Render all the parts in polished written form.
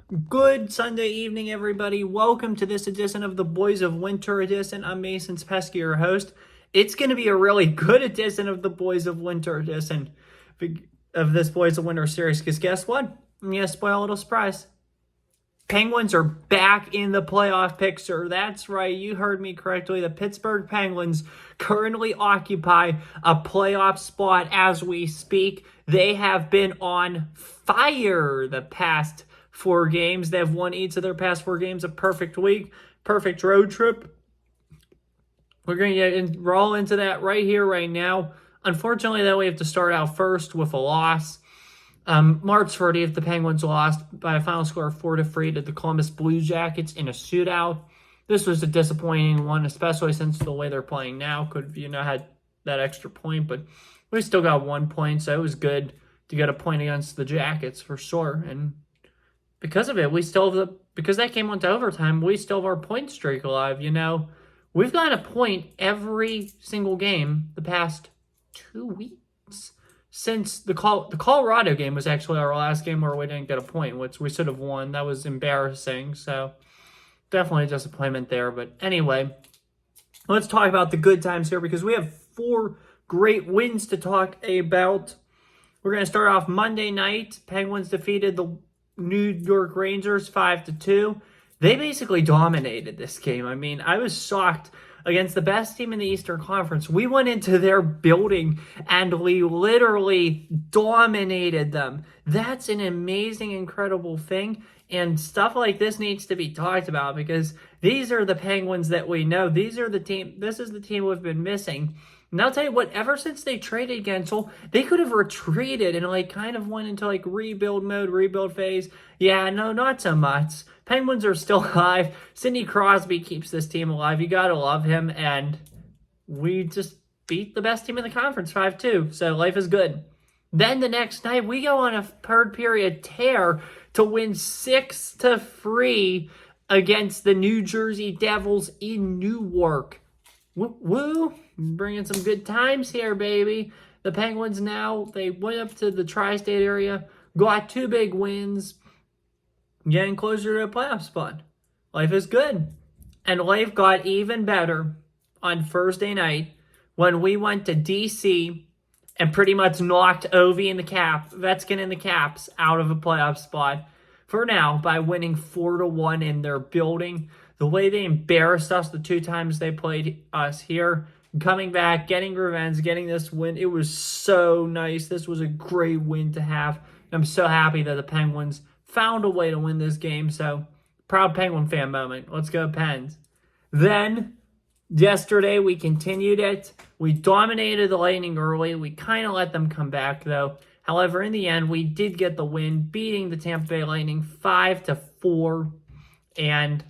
Good Sunday evening, everybody. Welcome to this edition of the Boys of Winter edition. I'm Mason's Pesky, your host. It's going to be a really good edition of the Boys of Winter edition of this Boys of Winter series, because guess what? I'm going to spoil a little surprise. Penguins are back in the playoff picture. That's right, you heard me correctly. The Pittsburgh Penguins currently occupy a playoff spot as we speak. They have been on fire the past 4 games. They have won each of their past 4 games. A perfect week, perfect road trip. We're going to roll into that right here, right now. Unfortunately, though, we have to start out first with a loss. March 30th, the Penguins lost by a final score of 4-3 to the Columbus Blue Jackets in a shootout. This was a disappointing one, especially since the way they're playing now could have, had that extra point, but we still got 1 point, so it was good to get a point against the Jackets for sure. And because of it, because that game went to overtime, we still have our point streak alive. We've got a point every single game the past 2 weeks. Since the Colorado game was actually our last game where we didn't get a point, which we should have won. That was embarrassing. So definitely a disappointment there. But anyway, let's talk about the good times here because we have 4 great wins to talk about. We're going to start off Monday night. Penguins defeated the New York Rangers 5-2. They basically dominated this game. I mean, I was shocked. Against the best team in the Eastern Conference, we went into their building and we literally dominated them. That's an amazing, incredible thing. And stuff like this needs to be talked about because these are the Penguins that we know. This is the team we've been missing. And I'll tell you what, ever since they traded Gensel, they could have retreated and kind of went into rebuild mode, rebuild phase. Yeah, no, not so much. Penguins are still alive. Sidney Crosby keeps this team alive. You gotta love him. And we just beat the best team in the conference 5-2. So life is good. Then the next night, we go on a third period tear to win 6-3 against the New Jersey Devils in Newark. Woo! Bringing some good times here, baby. The Penguins now, they went up to the tri-state area, got 2 big wins, getting closer to a playoff spot. Life is good. And life got even better on Thursday night when we went to D.C. and pretty much knocked Ovechkin and the Caps out of a playoff spot for now by winning 4-1 in their building. The way they embarrassed us the 2 times they played us here, coming back, getting revenge, getting this win, it was so nice. This was a great win to have. I'm so happy that the Penguins found a way to win this game. So, proud Penguin fan moment. Let's go Pens. Then, yesterday, we continued it. We dominated the Lightning early. We kind of let them come back, though. However, in the end, we did get the win, beating the Tampa Bay Lightning 5-4. And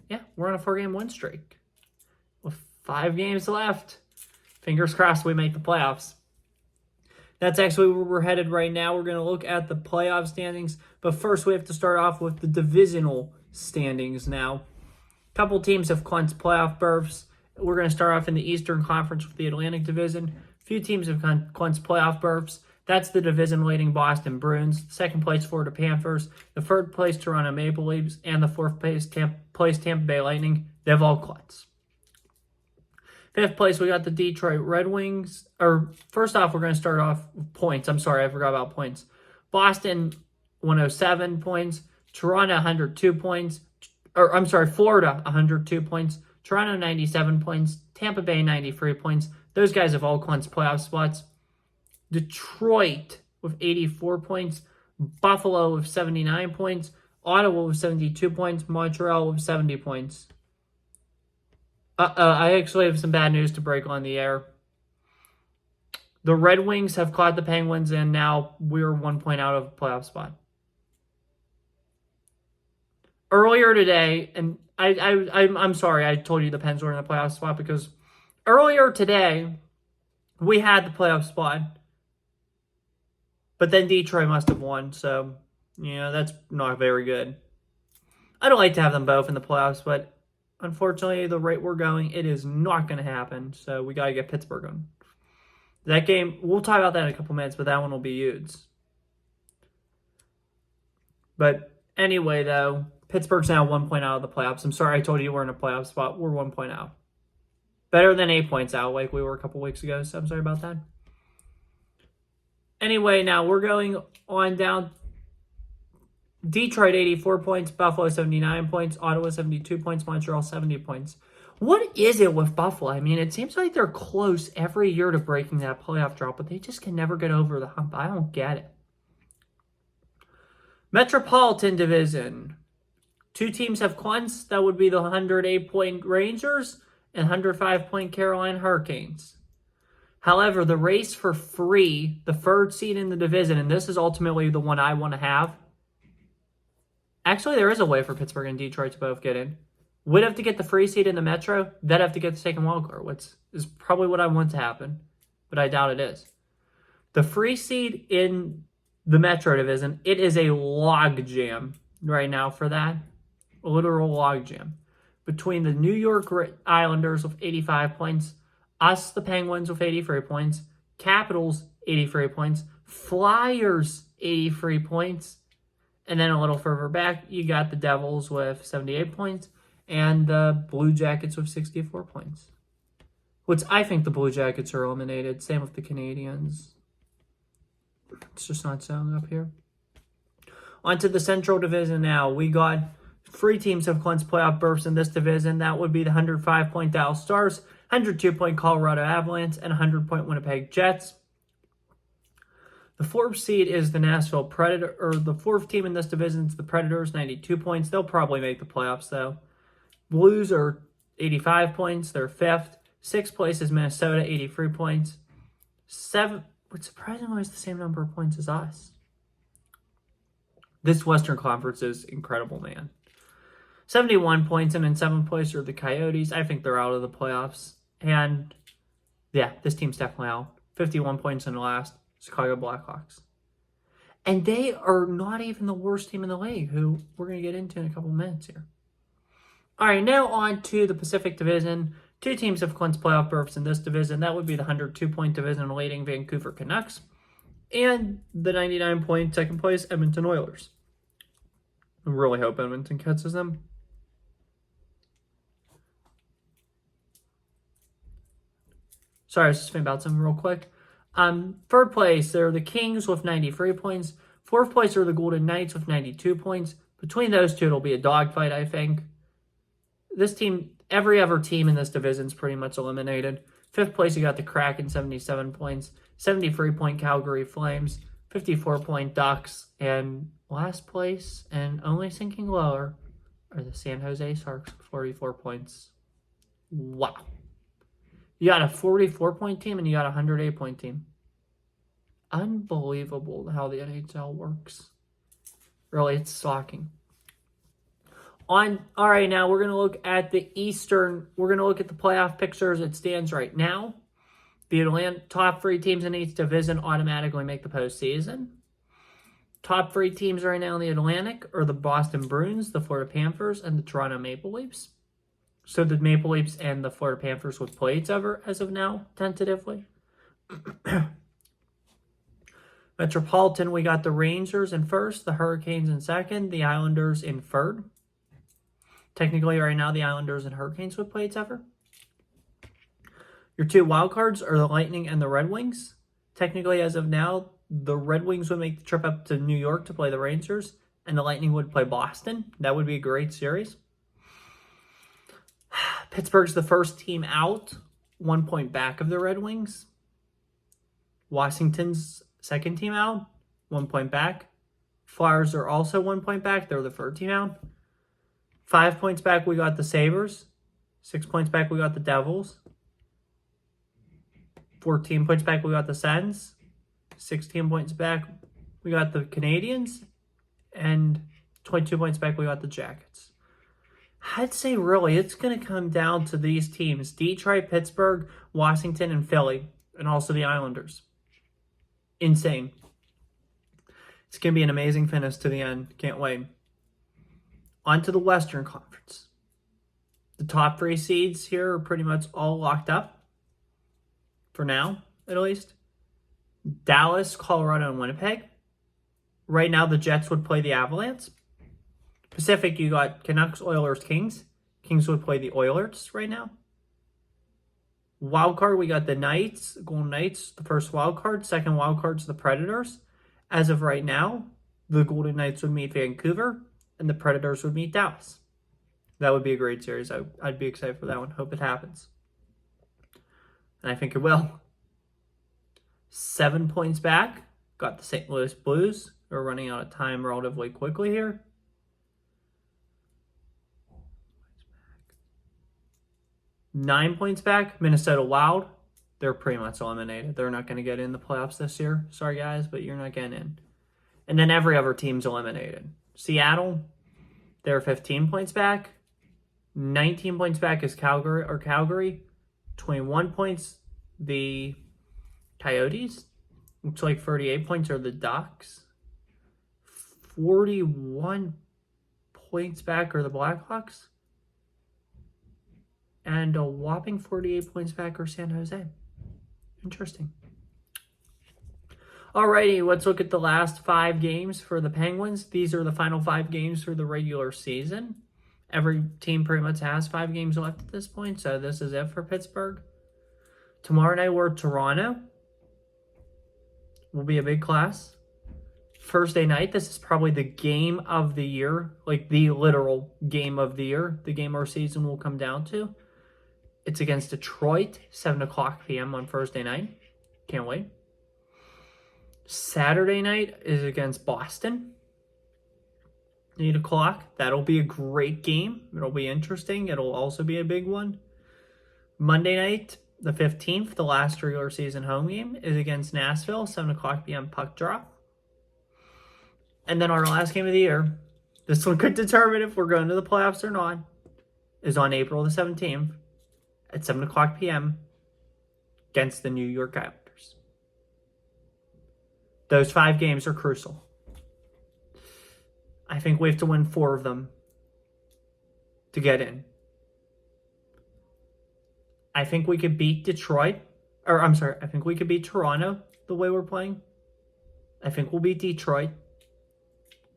yeah, we're on a 4-game win streak with 5 games left. Fingers crossed we make the playoffs. That's actually where we're headed right now. We're going to look at the playoff standings. But first, we have to start off with the divisional standings now. A couple teams have clinched playoff berths. We're going to start off in the Eastern Conference with the Atlantic Division. A few teams have clinched playoff berths. That's the division-leading Boston Bruins, second place Florida Panthers, the third place Toronto Maple Leafs, and the fourth place Tampa Bay Lightning. They've all clinched. Fifth place, we got the Detroit Red Wings. First off, we're going to start off with points. I'm sorry, I forgot about points. Boston, 107 points. Toronto, 102 points. Florida, 102 points. Toronto, 97 points. Tampa Bay, 93 points. Those guys have all clinched playoff spots. Detroit with 84 points, Buffalo with 79 points, Ottawa with 72 points, Montreal with 70 points. I actually have some bad news to break on the air. The Red Wings have caught the Penguins, and now we're 1 point out of a playoff spot. Earlier today, and I'm sorry I told you the Pens were in the playoff spot because earlier today we had the playoff spot. But then Detroit must have won, so, that's not very good. I don't like to have them both in the playoffs, but unfortunately, the rate we're going, it is not going to happen, so we got to get Pittsburgh on. That game, we'll talk about that in a couple minutes, but that one will be huge. But Anyway, though, Pittsburgh's now 1 point out of the playoffs. I'm sorry I told you we're in a playoff spot. We're 1 point out. Better than 8 points out like we were a couple weeks ago, so I'm sorry about that. Anyway, now we're going on down. Detroit 84 points, Buffalo 79 points, Ottawa 72 points, Montreal 70 points. What is it with Buffalo? I mean, it seems like they're close every year to breaking that playoff drop, but they just can never get over the hump. I don't get it. Metropolitan Division. 2 teams have clinched. That would be the 108-point Rangers and 105-point Carolina Hurricanes. However, the race for free, the third seed in the division, and this is ultimately the one I want to have. Actually, there is a way for Pittsburgh and Detroit to both get in. We'd have to get the free seed in the Metro. They'd have to get the second wild card, which is probably what I want to happen, but I doubt it is. The free seed in the Metro division, it is a log jam right now for that. A literal log jam. Between the New York Islanders with 85 points, us, the Penguins, with 83 points, Capitals, 83 points, Flyers, 83 points, and then a little further back, you got the Devils with 78 points, and the Blue Jackets with 64 points. Which I think the Blue Jackets are eliminated. Same with the Canadians. It's just not showing up here. On to the Central Division now. We got 3 teams have clinched playoff berths in this division. That would be the 105-point Dallas Stars, 102-point Colorado Avalanche, and 100-point Winnipeg Jets. The 4th seed is the Nashville Predator, or the 4th team in this division is the Predators, 92 points. They'll probably make the playoffs, though. Blues are 85 points. They're 5th. 6th place is Minnesota, 83 points. 7th, which surprisingly is the same number of points as us. This Western Conference is incredible, man. 71 points, and in 7th place are the Coyotes. I think they're out of the playoffs. And, yeah, this team's definitely out. 51 points in the last. Chicago Blackhawks. And they are not even the worst team in the league, who we're going to get into in a couple minutes here. All right, now on to the Pacific Division. 2 teams have clinched playoff berths in this division. That would be the 102-point division leading Vancouver Canucks and the 99-point second place Edmonton Oilers. I really hope Edmonton catches them. Sorry, I was just thinking about something real quick. 3rd place, they're the Kings with 93 points. 4th place are the Golden Knights with 92 points. Between those two, it'll be a dogfight, I think. This team, every other team in this division is pretty much eliminated. 5th place, you got the Kraken, 77 points. 73-point Calgary Flames. 54-point Ducks. And last place, and only sinking lower, are the San Jose Sharks with 44 points. Wow. You got a 44-point team and you got a 108-point team. Unbelievable how the NHL works. Really, it's shocking. All right, now we're going to look at the Eastern. We're going to look at the playoff picture as it stands right now. The top 3 teams in each division automatically make the postseason. Top 3 teams right now in the Atlantic are the Boston Bruins, the Florida Panthers, and the Toronto Maple Leafs. So the Maple Leafs and the Florida Panthers would play each other as of now, tentatively. Metropolitan, we got the Rangers in 1st, the Hurricanes in 2nd, the Islanders in 3rd. Technically, right now, the Islanders and Hurricanes would play each other. Your 2 wild cards are the Lightning and the Red Wings. Technically, as of now, the Red Wings would make the trip up to New York to play the Rangers, and the Lightning would play Boston. That would be a great series. Pittsburgh's the first team out, 1 point back of the Red Wings. Washington's second team out, 1 point back. Flyers are also 1 point back. They're the third team out. 5 points back, we got the Sabres. 6 points back, we got the Devils. 14 points back, we got the Sens. 16 points back, we got the Canadiens. And 22 points back, we got the Jackets. I'd say really it's going to come down to these teams. Detroit, Pittsburgh, Washington, and Philly. And also the Islanders. Insane. It's going to be an amazing finish to the end. Can't wait. On to the Western Conference. The top 3 seeds here are pretty much all locked up. For now, at least. Dallas, Colorado, and Winnipeg. Right now, the Jets would play the Avalanche. Pacific, you got Canucks, Oilers, Kings. Kings would play the Oilers right now. Wild card, we got the Knights, Golden Knights, the first wild card. Second wild card's the Predators. As of right now, the Golden Knights would meet Vancouver, and the Predators would meet Dallas. That would be a great series. I'd be excited for that one. Hope it happens. And I think it will. 7 points back. Got the St. Louis Blues. They're running out of time relatively quickly here. 9 points back. Minnesota Wild. They're pretty much eliminated. They're not going to get in the playoffs this year. Sorry, guys, but you're not getting in. And then every other team's eliminated. Seattle, they're 15 points back. 19 points back is Calgary. 21 points, the Coyotes. Looks like 38 points are the Ducks. 41 points back are the Blackhawks. And a whopping 48 points back are San Jose. Interesting. Alrighty, let's look at the last 5 games for the Penguins. These are the final 5 games for the regular season. Every team pretty much has 5 games left at this point, so this is it for Pittsburgh. Tomorrow night we're Toronto. Will be a big class. Thursday night, this is probably the game of the year, like the literal game of the year, the game our season will come down to. It's against Detroit, 7 o'clock p.m. on Thursday night. Can't wait. Saturday night is against Boston. 8 o'clock. That'll be a great game. It'll be interesting. It'll also be a big one. Monday night, the 15th, the last regular season home game, is against Nashville, 7 o'clock p.m. puck drop. And then our last game of the year, this one could determine if we're going to the playoffs or not, is on April the 17th at 7 o'clock p.m. against the New York Islanders. Those 5 games are crucial. I think we have to win 4 of them to get in. I think we could beat Detroit. I think we could beat Toronto the way we're playing. I think we'll beat Detroit.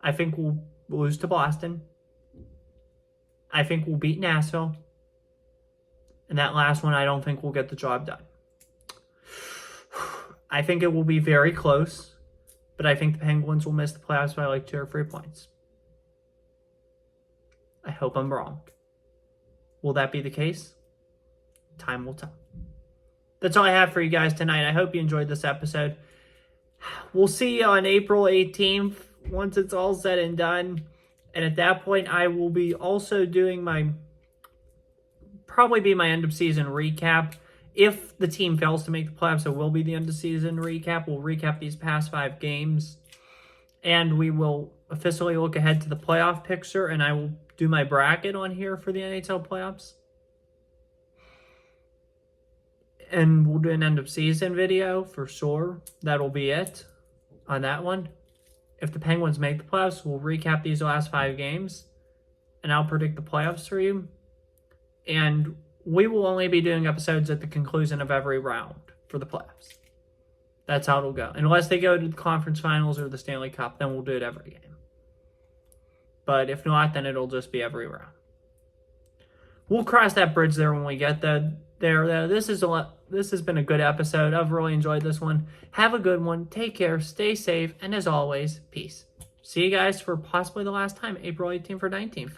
I think we'll lose to Boston. I think we'll beat Nashville. And that last one, I don't think we'll get the job done. I think it will be very close, but I think the Penguins will miss the playoffs by like 2 or 3 points. I hope I'm wrong. Will that be the case? Time will tell. That's all I have for you guys tonight. I hope you enjoyed this episode. We'll see you on April 18th once it's all said and done. And at that point, I will be also doing probably be my end of season recap. If the team fails to make the playoffs, it will be the end of season recap. We'll recap these past 5 games. And we will officially look ahead to the playoff picture. And I will do my bracket on here for the NHL playoffs. And we'll do an end of season video for sure. That'll be it on that one. If the Penguins make the playoffs, we'll recap these last 5 games. And I'll predict the playoffs for you. And we will only be doing episodes at the conclusion of every round for the playoffs. That's how it'll go. Unless they go to the conference finals or the Stanley Cup, then we'll do it every game. But if not, then it'll just be every round. We'll cross that bridge there when we get there. This has been a good episode. I've really enjoyed this one. Have a good one. Take care. Stay safe. And as always, peace. See you guys for possibly the last time, April 18th or 19th.